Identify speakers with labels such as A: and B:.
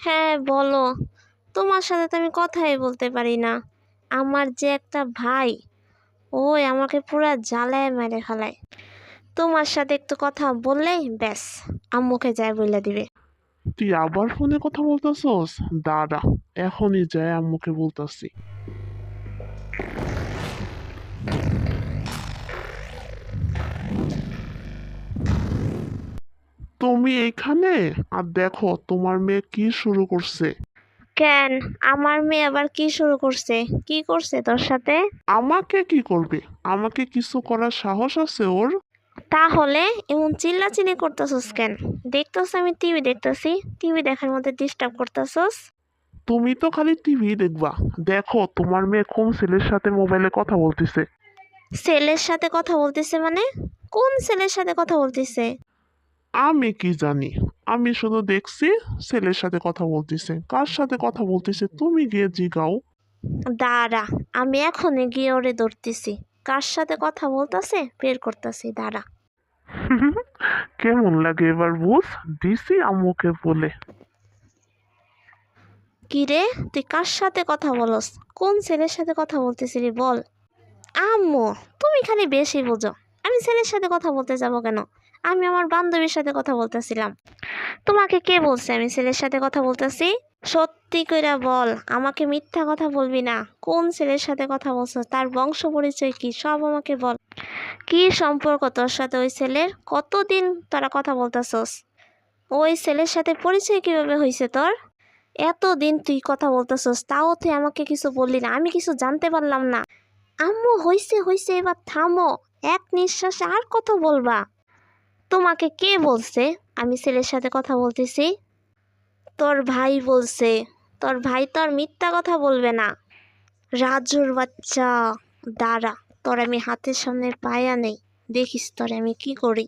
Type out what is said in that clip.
A: হ্যাঁ বলো। তোমার সাথে তো আমি কথাই বলতে পারি না। আমার যে একটা ভাই, ওই আমাকে পুরা জ্বালায় মেরে ফেলায়। তোমার সাথে একটু কথা বললেই ব্যাস, আম্মুকে যায় বলে দিবে।
B: তুই আবার ফোনে কথা বলতেছস? দাঁড়া, এখনই যায় আম্মুকে বলতাছি। তুমি এইখানে? আর দেখো তোমার মেয়ে কি শুরু করছে।
A: কেন? আমার মেয়ে আবার কি শুরু করছে? কি করছে তোর সাথে?
B: আমাকে কি করবে? আমাকে কিছু করার সাহস আছে ওর?
A: তাহলে এমন চিল্লাচিল্লি করতেছস কেন? দেখতেছ আমি টিভি দেখতেছি, টিভি দেখার মধ্যে ডিস্টার্ব করতেছস।
B: তুমি তো খালি টিভি দেখবা। দেখো তোমার মেয়ে কোন ছেলের সাথে মোবাইলে কথা বলতেছে।
A: ছেলের সাথে কথা বলতেছে মানে? কোন ছেলের সাথে কথা বলতেছে?
B: আমি কি জানি? আমি শুধু দেখছি ছেলের সাথে কথা বলতেছে। কার সাথে কথা বলতেছে তুমি গিয়ে জিগাও।
A: দাঁড়া, আমি এখনই গিয়ে ওরে ধরতেছি। কার সাথে কথা বলতেছে বের করতেছি, দাঁড়া।
B: কেমন লাগে এবার বুঝ? দিছি আম্মুকে বলে।
A: কি রে, তুই কার সাথে কথা বলস? কোন ছেলের সাথে কথা বলতেছিলি বল। আম্মু, তুমি খালি বেশি বোঝো। আমি ছেলের সাথে কথা বলতে যাব কেন? আমি আমার বান্ধবীর সাথে কথা বলতেছিলাম। তোমাকে কে বলছে আমি ছেলের সাথে কথা বলতেছি? সত্যি কইরা বল, আমাকে মিথ্যা কথা বলবি না। কোন ছেলের সাথে কথা বলছো, তার বংশ পরিচয় কি, সব আমাকে বল। কি সম্পর্ক তোর সাথে ওই ছেলের? কতদিন তোরা কথা বলতেছস? ওই ছেলের সাথে পরিচয় কিভাবে হয়েছে তোর? এতদিন তুই কথা বলতেছস, তাও তুই আমাকে কিছু বললি না, আমি কিছু জানতে পারলাম না। আম্মু, হইছে হইছে, এবার থামো। এক নিঃশ্বাসে আর কত বলবা? তোমাকে কে বলছে আমি ছেলের সাথে কথা বলতেছি? তোর ভাই বলছে। তোর ভাই তো আর মিথ্যা কথা বলবে না। রাজুর বাচ্চা, দাঁড়া, তোর আমি হাতের সামনে পায়া নেই। দেখিস তোর আমি কি করি।